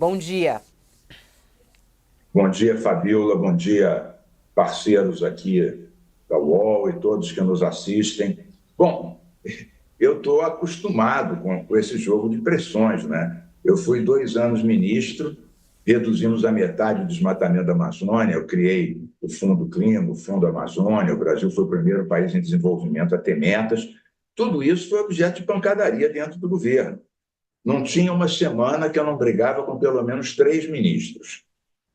Bom dia. Bom dia, Fabiola. Bom dia, parceiros aqui da UOL e todos que nos assistem. Bom, eu estou acostumado com esse jogo de pressões, né? Eu fui 2 anos ministro, reduzimos a metade do desmatamento da Amazônia, eu criei o Fundo Clima, o Fundo Amazônia, o Brasil foi o primeiro país em desenvolvimento a ter metas. Tudo isso foi objeto de pancadaria dentro do governo. Não tinha uma semana que eu não brigava com pelo menos 3 ministros.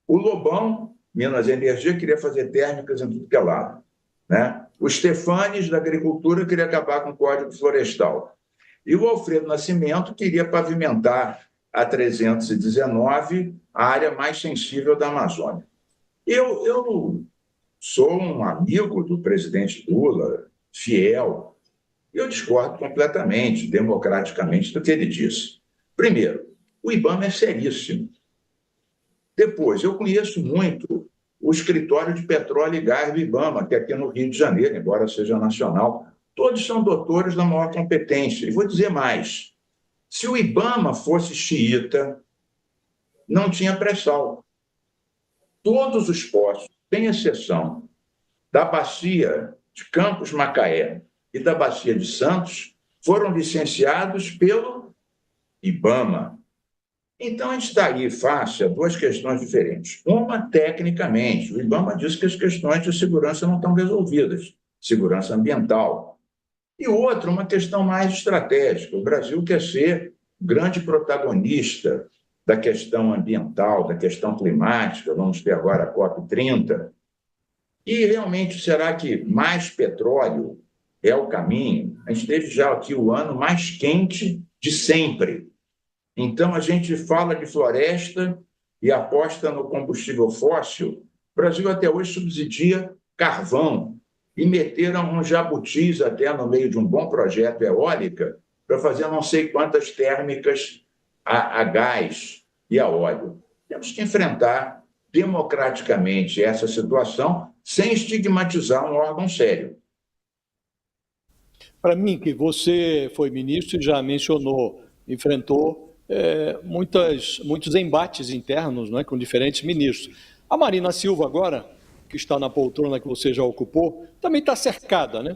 O Lobão, Minas Energia, queria fazer térmicas em tudo que é lado, né? O Stefanes, da Agricultura, queria acabar com o Código Florestal. E o Alfredo Nascimento queria pavimentar a 319, a área mais sensível da Amazônia. Eu sou um amigo do presidente Lula, fiel. Eu discordo completamente, democraticamente, do que ele disse. Primeiro, o IBAMA é seríssimo. Depois, eu conheço muito o escritório de petróleo e gás do IBAMA, que é aqui no Rio de Janeiro, embora seja nacional. Todos são doutores da maior competência. E vou dizer mais: se o IBAMA fosse xiita, não tinha pré-sal. Todos os poços, sem exceção, da bacia de Campos Macaé e da bacia de Santos, foram licenciados pelo IBAMA. Então, a gente está aí face a duas questões diferentes. Uma, tecnicamente, o IBAMA diz que as questões de segurança não estão resolvidas, segurança ambiental. E outra, uma questão mais estratégica. O Brasil quer ser grande protagonista da questão ambiental, da questão climática, vamos ter agora a COP30. E, realmente, será que mais petróleo é o caminho? A gente teve já aqui o ano mais quente de sempre. Então, a gente fala de floresta e aposta no combustível fóssil. O Brasil até hoje subsidia carvão e meteram uns jabutis até no meio de um bom projeto eólica para fazer não sei quantas térmicas a gás e a óleo. Temos que enfrentar democraticamente essa situação sem estigmatizar um órgão sério. Para mim, que você foi ministro e já mencionou, enfrentou muitos embates internos, né, com diferentes ministros. A Marina Silva agora, que está na poltrona que você já ocupou, também está cercada, né?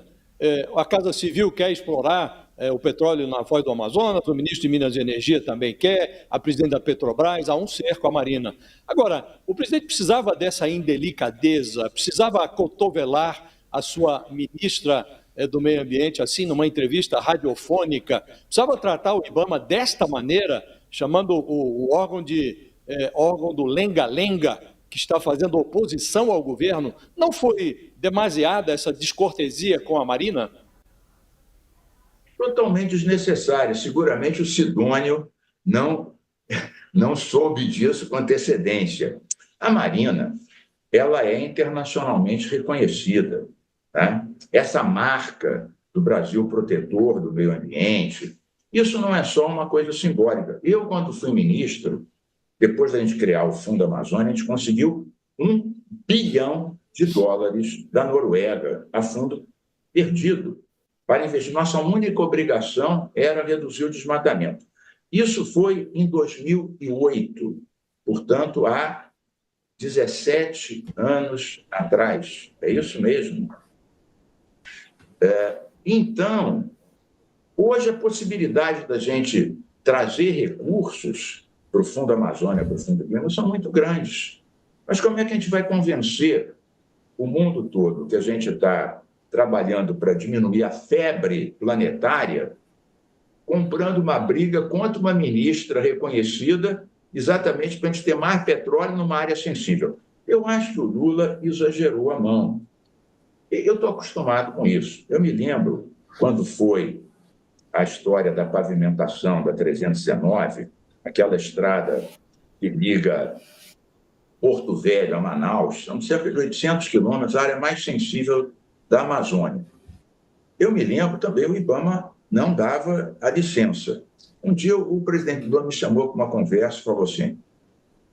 A Casa Civil quer explorar o petróleo na Foz do Amazonas, o ministro de Minas e Energia também quer, a presidente da Petrobras, há um cerco à Marina. Agora, o presidente precisava dessa indelicadeza, precisava acotovelar a sua ministra do Meio Ambiente, assim, numa entrevista radiofônica, precisava tratar o IBAMA desta maneira, chamando o órgão do lenga-lenga, que está fazendo oposição ao governo. Não foi demasiada essa descortesia com a Marina? Totalmente desnecessária. Seguramente o Sidônio não soube disso com antecedência. A Marina, ela é internacionalmente reconhecida, tá? Essa marca do Brasil protetor do meio ambiente, isso não é só uma coisa simbólica. Eu, quando fui ministro, depois da gente criar o Fundo Amazônia, a gente conseguiu US$ 1 bilhão da Noruega, a fundo perdido, para investir. Nossa única obrigação era reduzir o desmatamento. Isso foi em 2008, portanto, há 17 anos atrás. É isso mesmo. Então, hoje a possibilidade da gente trazer recursos para o Fundo Amazônia, para o Fundo Clima, são muito grandes. Mas como é que a gente vai convencer o mundo todo que a gente está trabalhando para diminuir a febre planetária, comprando uma briga contra uma ministra reconhecida, exatamente para a gente ter mais petróleo numa área sensível? Eu acho que o Lula exagerou a mão. Eu estou acostumado com isso. Eu me lembro quando foi a história da pavimentação da 319, aquela estrada que liga Porto Velho a Manaus, são cerca de 800 quilômetros, a área mais sensível da Amazônia. Eu me lembro também, o IBAMA não dava a licença. Um dia o presidente Lula me chamou para uma conversa e falou assim: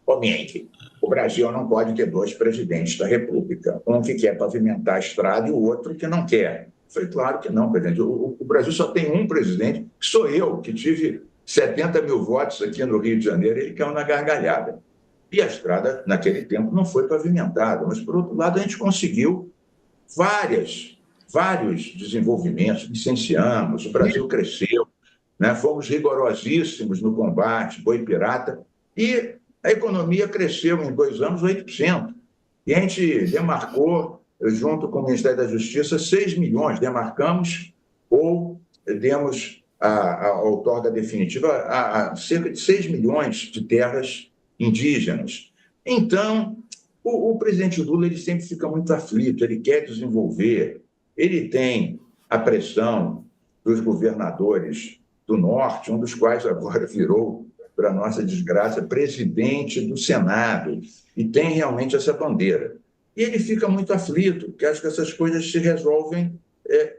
ô Menck, o Brasil não pode ter dois presidentes da República, um que quer pavimentar a estrada e o outro que não quer. Eu falei, claro que não, presidente. O Brasil só tem um presidente, que sou eu, que tive 70 mil votos aqui no Rio de Janeiro, ele caiu na gargalhada. E a estrada, naquele tempo, não foi pavimentada. Mas, por outro lado, a gente conseguiu vários desenvolvimentos, licenciamos, o Brasil cresceu, né? Fomos rigorosíssimos no combate, boi pirata, e a economia cresceu em 2 anos 8%. E a gente demarcou, junto com o Ministério da Justiça, 6 milhões, demarcamos ou demos a outorga definitiva a cerca de 6 milhões de terras indígenas. Então, o presidente Lula ele sempre fica muito aflito, ele quer desenvolver, ele tem a pressão dos governadores do Norte, um dos quais agora virou, para nossa desgraça, presidente do Senado, e tem realmente essa bandeira. E ele fica muito aflito, porque acha que essas coisas se resolvem.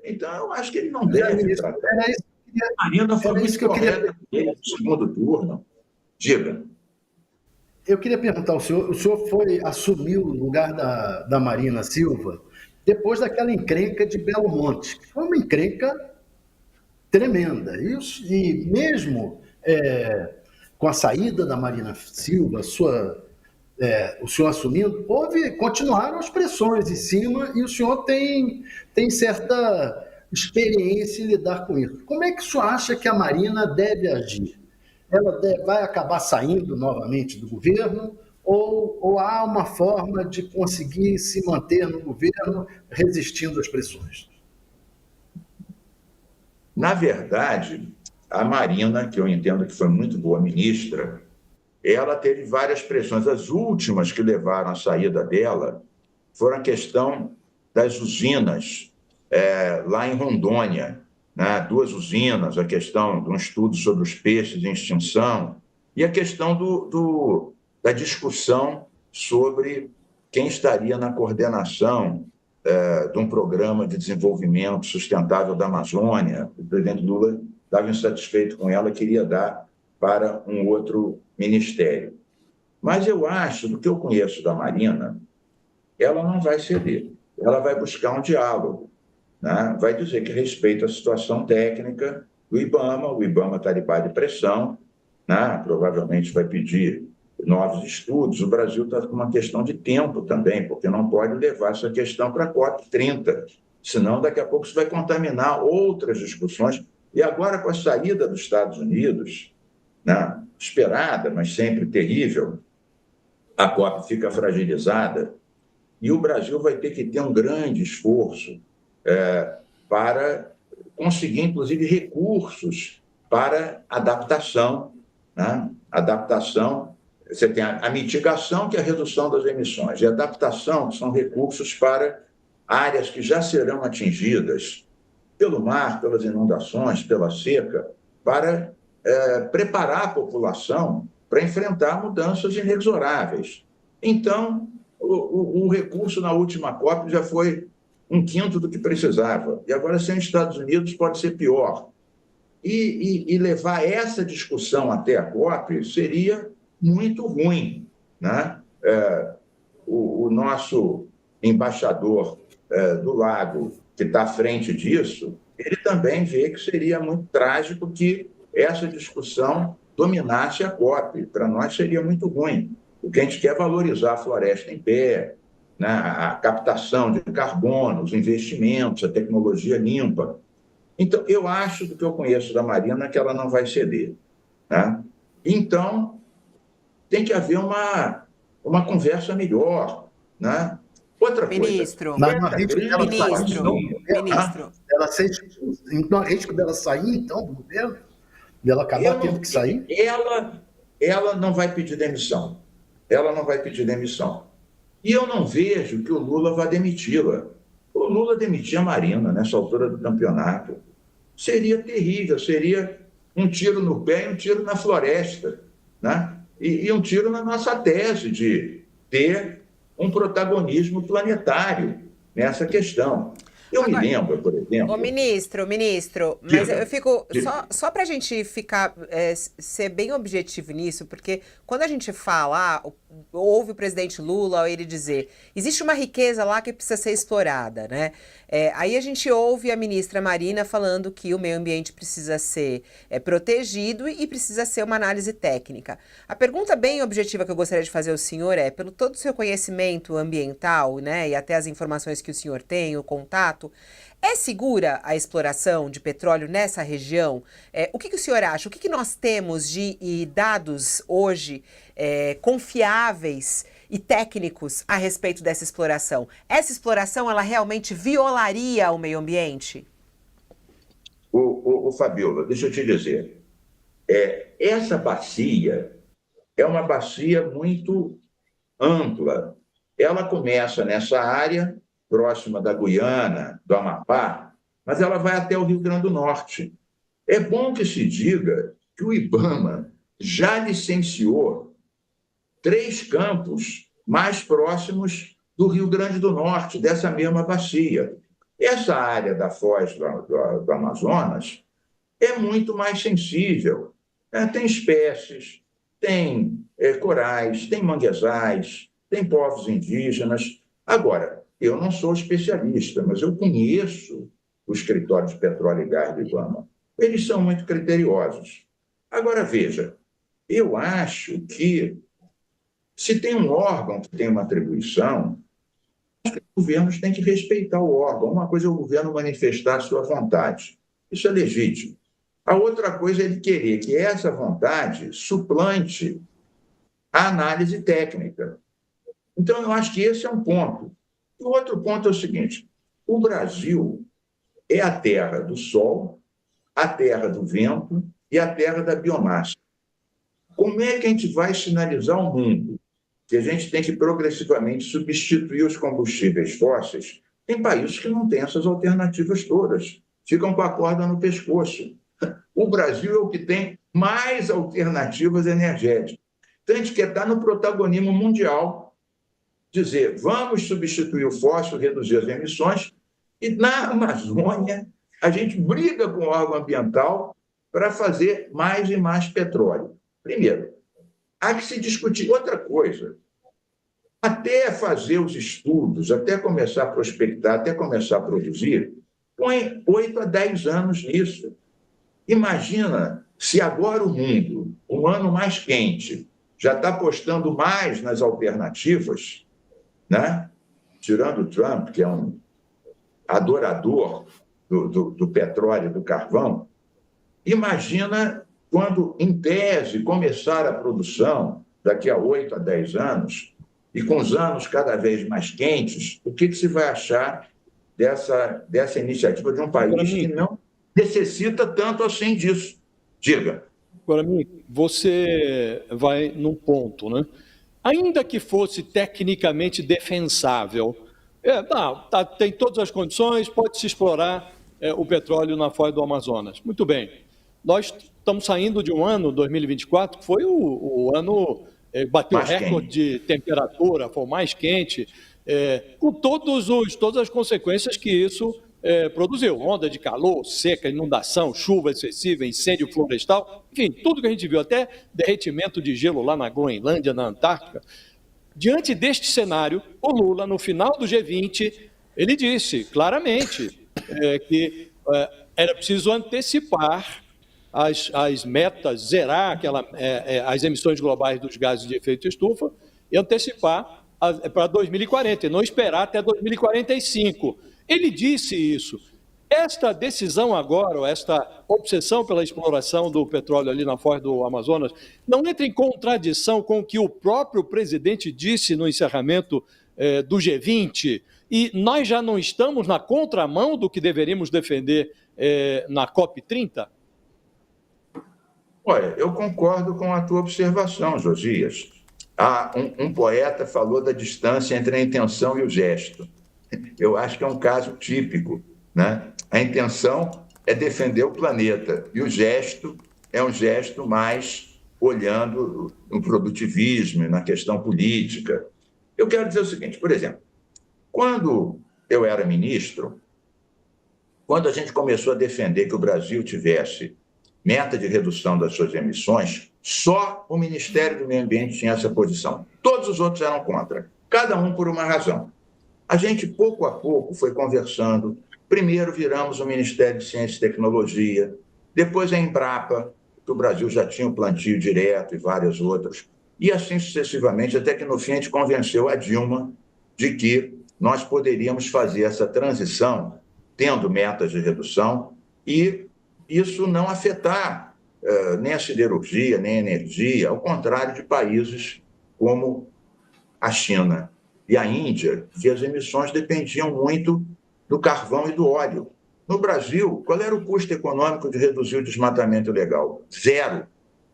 Então, eu acho que ele não deve tratar. A Marina foi muito correta no segundo turno. Diga. Eu queria perguntar ao senhor, o senhor assumiu o lugar da Marina Silva depois daquela encrenca de Belo Monte, que foi uma encrenca tremenda. E mesmo com a saída da Marina Silva, o senhor assumindo, continuaram as pressões em cima e o senhor tem certa experiência em lidar com isso. Como é que o senhor acha que a Marina deve agir? Ela vai acabar saindo novamente do governo ou há uma forma de conseguir se manter no governo resistindo às pressões? Na verdade, a Marina, que eu entendo que foi muito boa ministra, ela teve várias pressões. As últimas que levaram à saída dela foram a questão das usinas lá em Rondônia, né? 2 usinas, a questão de um estudo sobre os peixes em extinção e a questão da discussão sobre quem estaria na coordenação de um programa de desenvolvimento sustentável da Amazônia. O presidente Lula estava insatisfeito com ela, queria dar para um outro ministério. Mas eu acho, do que eu conheço da Marina, ela não vai ceder. Ela vai buscar um diálogo, né? Vai dizer que respeita a situação técnica do IBAMA, o IBAMA está debaixo de pressão, né? Provavelmente vai pedir novos estudos. O Brasil está com uma questão de tempo também, porque não pode levar essa questão para a COP30, senão daqui a pouco isso vai contaminar outras discussões. E agora, com a saída dos Estados Unidos, né? Esperada, mas sempre terrível, a COP fica fragilizada e o Brasil vai ter que ter um grande esforço para conseguir, inclusive, recursos para adaptação, né? Adaptação, você tem a mitigação, que é a redução das emissões, e a adaptação, que são recursos para áreas que já serão atingidas pelo mar, pelas inundações, pela seca, para preparar a população para enfrentar mudanças inexoráveis. Então, o recurso na última COP já foi 1/5 do que precisava. E agora, sem os Estados Unidos, pode ser pior. E levar essa discussão até a COP seria muito ruim, né? O nosso embaixador do Lago, que está à frente disso, ele também vê que seria muito trágico que essa discussão dominasse a COP. Para nós seria muito ruim, porque a gente quer valorizar a floresta em pé, né? A captação de carbono, os investimentos, a tecnologia limpa. Então, eu acho, do que eu conheço da Marina, que ela não vai ceder, né? Então, tem que haver uma conversa melhor, né? Outra Ministro, coisa... Ministro. Ela sente risco dela sair, então, do governo? Dela acabar tendo que sair? Ela não vai pedir demissão. Ela não vai pedir demissão. E eu não vejo que o Lula vá demiti-la. O Lula demitir a Marina nessa altura do campeonato seria terrível, seria um tiro no pé e um tiro na floresta, né? E um tiro na nossa tese de ter um protagonismo planetário nessa questão. Eu me Agora, lembro, por exemplo... ministro, mas Diga, eu fico, diga. só para a gente ficar, ser bem objetivo nisso, porque quando a gente fala, ouve o presidente Lula ele dizer, existe uma riqueza lá que precisa ser explorada, né? Aí a gente ouve a ministra Marina falando que o meio ambiente precisa ser protegido e precisa ser uma análise técnica. A pergunta bem objetiva que eu gostaria de fazer ao senhor é, pelo todo o seu conhecimento ambiental, né, e até as informações que o senhor tem, o contato, é segura a exploração de petróleo nessa região? O que o senhor acha? O que nós temos de dados hoje confiáveis e técnicos a respeito dessa exploração? Essa exploração, ela realmente violaria o meio ambiente? Fabiola, deixa eu te dizer. Essa bacia é uma bacia muito ampla. Ela começa nessa área próxima da Guiana, do Amapá, mas ela vai até o Rio Grande do Norte. É bom que se diga que o IBAMA já licenciou 3 campos mais próximos do Rio Grande do Norte, dessa mesma bacia. Essa área da foz do Amazonas é muito mais sensível. Tem espécies, tem corais, tem manguezais, tem povos indígenas. Agora, eu não sou especialista, mas eu conheço o escritório de petróleo e gás do IBAMA. Eles são muito criteriosos. Agora, veja, eu acho que se tem um órgão que tem uma atribuição, os governos têm que respeitar o órgão. Uma coisa é o governo manifestar a sua vontade. Isso é legítimo. A outra coisa é ele querer que essa vontade suplante a análise técnica. Então, eu acho que esse é um ponto. O outro ponto é o seguinte: o Brasil é a terra do sol, a terra do vento e a terra da biomassa. Como é que a gente vai sinalizar ao mundo que a gente tem que progressivamente substituir os combustíveis fósseis? Tem países que não têm essas alternativas todas, ficam com a corda no pescoço. O Brasil é o que tem mais alternativas energéticas. Então, a gente quer estar no protagonismo mundial, dizer, vamos substituir o fóssil, reduzir as emissões, e na Amazônia a gente briga com o órgão ambiental para fazer mais e mais petróleo. Primeiro, há que se discutir outra coisa. Até fazer os estudos, até começar a prospectar, até começar a produzir, põe 8 a 10 anos nisso. Imagina se agora o mundo, um ano mais quente, já está apostando mais nas alternativas, né? Tirando o Trump, que é um adorador do petróleo e do carvão. Imagina quando, em tese, começar a produção daqui a 8 a 10 anos, e com os anos cada vez mais quentes, o que se vai achar dessa iniciativa de um país que não necessita tanto assim disso? Diga. Agora, você vai num ponto, né? Ainda que fosse tecnicamente defensável, tem todas as condições, pode-se explorar o petróleo na foz do Amazonas. Muito bem. Nós estamos saindo de um ano, 2024, que foi o ano bateu recorde de temperatura, foi o mais quente, com todas as consequências que isso produziu. Onda de calor, seca, inundação, chuva excessiva, incêndio florestal, enfim, tudo que a gente viu, até derretimento de gelo lá na Groenlândia, na Antártica. Diante deste cenário, o Lula, no final do G20, ele disse claramente que era preciso antecipar as metas, zerar as emissões globais dos gases de efeito estufa e antecipar para 2040, e não esperar até 2045. Ele disse isso. Esta decisão agora, ou esta obsessão pela exploração do petróleo ali na foz do Amazonas, não entra em contradição com o que o próprio presidente disse no encerramento do G20, e nós já não estamos na contramão do que deveríamos defender na COP30? Olha, eu concordo com a tua observação, Josias. Um poeta falou da distância entre a intenção e o gesto. Eu acho que é um caso típico, né? A intenção é defender o planeta e o gesto é um gesto mais olhando no produtivismo e na questão política. Eu quero dizer o seguinte, por exemplo, quando eu era ministro, quando a gente começou a defender que o Brasil tivesse meta de redução das suas emissões, só o Ministério do Meio Ambiente tinha essa posição. Todos os outros eram contra, cada um por uma razão. A gente, pouco a pouco, foi conversando. Primeiro viramos o Ministério de Ciência e Tecnologia, depois a Embrapa, que o Brasil já tinha o plantio direto e várias outras, e assim sucessivamente, até que no fim a gente convenceu a Dilma de que nós poderíamos fazer essa transição tendo metas de redução e isso não afetar nem a siderurgia, nem a energia, ao contrário de países como a China e a Índia, que as emissões dependiam muito do carvão e do óleo. No Brasil, qual era o custo econômico de reduzir o desmatamento ilegal? Zero.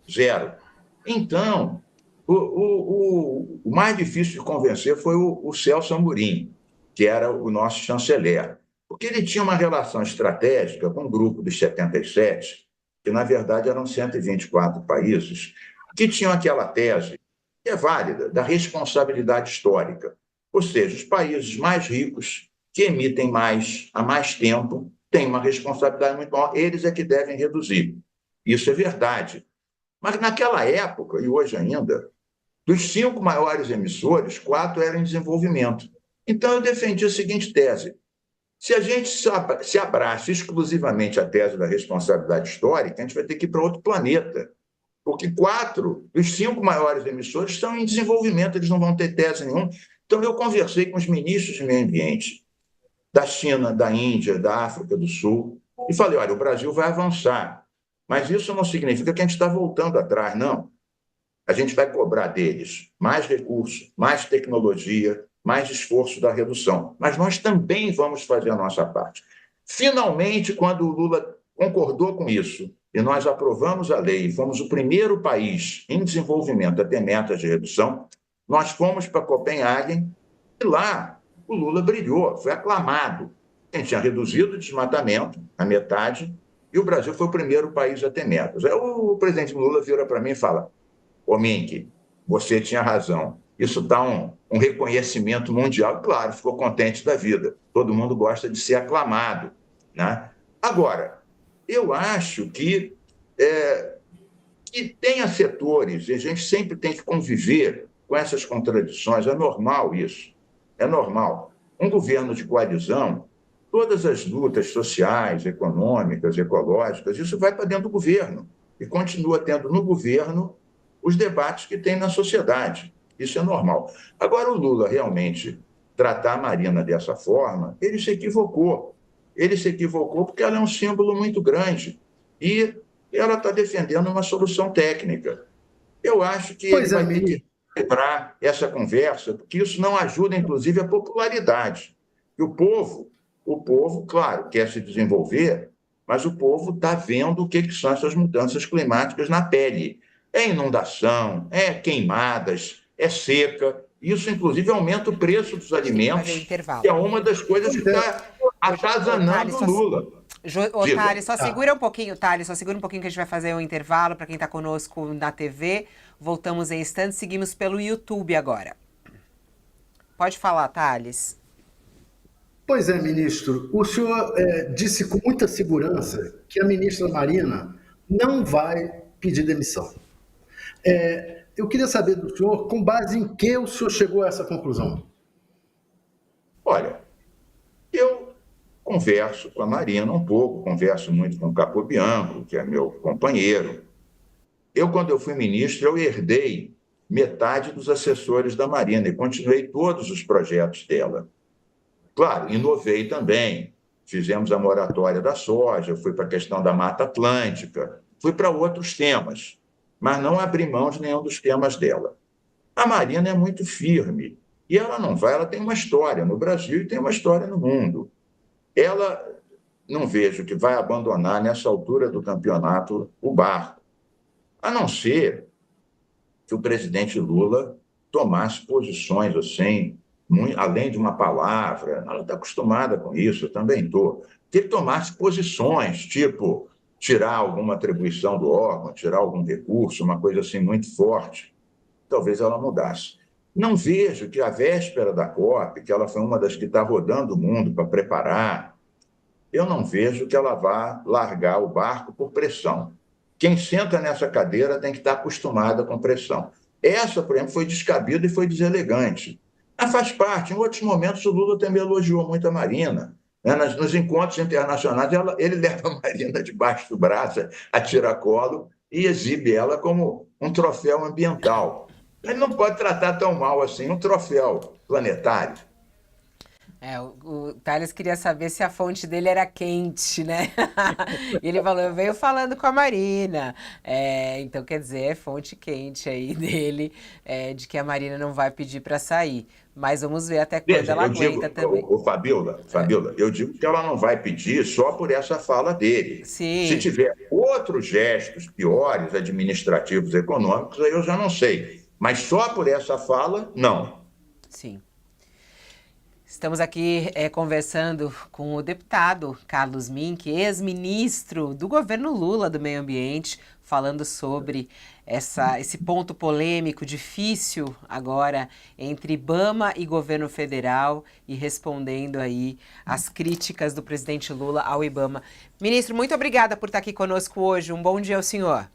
Zero. Então, o mais difícil de convencer foi o Celso Amorim, que era o nosso chanceler, porque ele tinha uma relação estratégica com o grupo dos 77, que na verdade eram 124 países, que tinham aquela tese, que é válida, da responsabilidade histórica. Ou seja, os países mais ricos, que emitem mais há mais tempo, têm uma responsabilidade muito maior, eles é que devem reduzir. Isso é verdade. Mas naquela época, e hoje ainda, dos 5 maiores emissores, 4 eram em desenvolvimento. Então, eu defendi a seguinte tese: se a gente se abraça exclusivamente à tese da responsabilidade histórica, a gente vai ter que ir para outro planeta, porque 4 dos 5 maiores emissores estão em desenvolvimento, eles não vão ter tese nenhuma. Então, eu conversei com os ministros de meio ambiente da China, da Índia, da África do Sul, e falei, olha, o Brasil vai avançar, mas isso não significa que a gente está voltando atrás, não. A gente vai cobrar deles mais recursos, mais tecnologia, mais esforço da redução. Mas nós também vamos fazer a nossa parte. Finalmente, quando o Lula concordou com isso, e nós aprovamos a lei, e fomos o primeiro país em desenvolvimento a ter metas de redução, nós fomos para Copenhague e lá o Lula brilhou, foi aclamado. A gente tinha reduzido o desmatamento a metade e o Brasil foi o primeiro país a ter metas. Aí o presidente Lula vira para mim e fala, ô Mink, você tinha razão. Isso dá um reconhecimento mundial. Claro, ficou contente da vida. Todo mundo gosta de ser aclamado, né? Agora, eu acho que tenha setores, e a gente sempre tem que conviver com essas contradições. É normal isso. É normal. Um governo de coalizão, todas as lutas sociais, econômicas, ecológicas, isso vai para dentro do governo. E continua tendo no governo os debates que tem na sociedade. Isso é normal. Agora, o Lula realmente tratar a Marina dessa forma, ele se equivocou. Ele se equivocou porque ela é um símbolo muito grande e ela está defendendo uma solução técnica. Eu acho que ele vai ter que quebrar essa conversa, porque isso não ajuda, inclusive, a popularidade. E o povo, claro, quer se desenvolver, mas o povo está vendo o que são essas mudanças climáticas na pele. É inundação, é queimadas, é seca. Isso, inclusive, aumenta o preço dos alimentos, que é uma das coisas que está atazanando o Lula. Thales, só segura um pouquinho, Thales, só segura um pouquinho que a gente vai fazer um intervalo para quem está conosco na TV. Voltamos em instantes, seguimos pelo YouTube agora. Pode falar, Thales. Pois é, ministro. O senhor disse com muita segurança que a ministra Marina não vai pedir demissão. Eu queria saber do senhor, com base em que o senhor chegou a essa conclusão? Olha, eu converso com a Marina um pouco, converso muito com o Capobianco, que é meu companheiro. Quando eu fui ministro, eu herdei metade dos assessores da Marina e continuei todos os projetos dela. Claro, inovei também. Fizemos a moratória da soja, fui para a questão da Mata Atlântica, fui para outros temas, mas não abri mão de nenhum dos temas dela. A Marina é muito firme e ela não vai, ela tem uma história no Brasil e tem uma história no mundo. Ela, não vejo que vai abandonar nessa altura do campeonato o barco, a não ser que o presidente Lula tomasse posições assim, além de uma palavra, ela está acostumada com isso, eu também estou, que ele tomasse posições, tipo tirar alguma atribuição do órgão, tirar algum recurso, uma coisa assim muito forte, talvez ela mudasse. Não vejo que a véspera da COP, que ela foi uma das que está rodando o mundo para preparar, eu não vejo que ela vá largar o barco por pressão. Quem senta nessa cadeira tem que estar acostumada com pressão. Essa, por exemplo, foi descabida e foi deselegante. Mas faz parte. Em outros momentos, o Lula também elogiou muito a Marina. Né? Nos encontros internacionais, ele leva a Marina debaixo do braço, a tiracolo, e exibe ela como um troféu ambiental. Ele não pode tratar tão mal assim um troféu planetário. O Thales queria saber se a fonte dele era quente, né? E ele falou, eu venho falando com a Marina. Então, quer dizer, é fonte quente aí dele, de que a Marina não vai pedir para sair. Mas vamos ver até quando ela aguenta também. Fabiola, eu digo que ela não vai pedir só por essa fala dele. Sim. Se tiver outros gestos piores, administrativos, econômicos, aí eu já não sei. Mas só por essa fala, não. Sim. Estamos aqui conversando com o deputado Carlos Mink, ex-ministro do governo Lula do Meio Ambiente, falando sobre esse ponto polêmico, difícil agora, entre IBAMA e governo federal, e respondendo aí às críticas do presidente Lula ao IBAMA. Ministro, muito obrigada por estar aqui conosco hoje. Um bom dia ao senhor.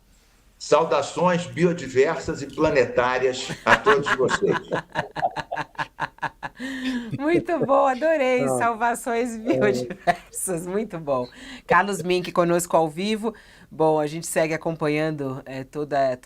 Saudações biodiversas e planetárias a todos vocês. Muito bom, adorei. Salvações biodiversas, muito bom. Carlos Mink conosco ao vivo. Bom, a gente segue acompanhando todo esse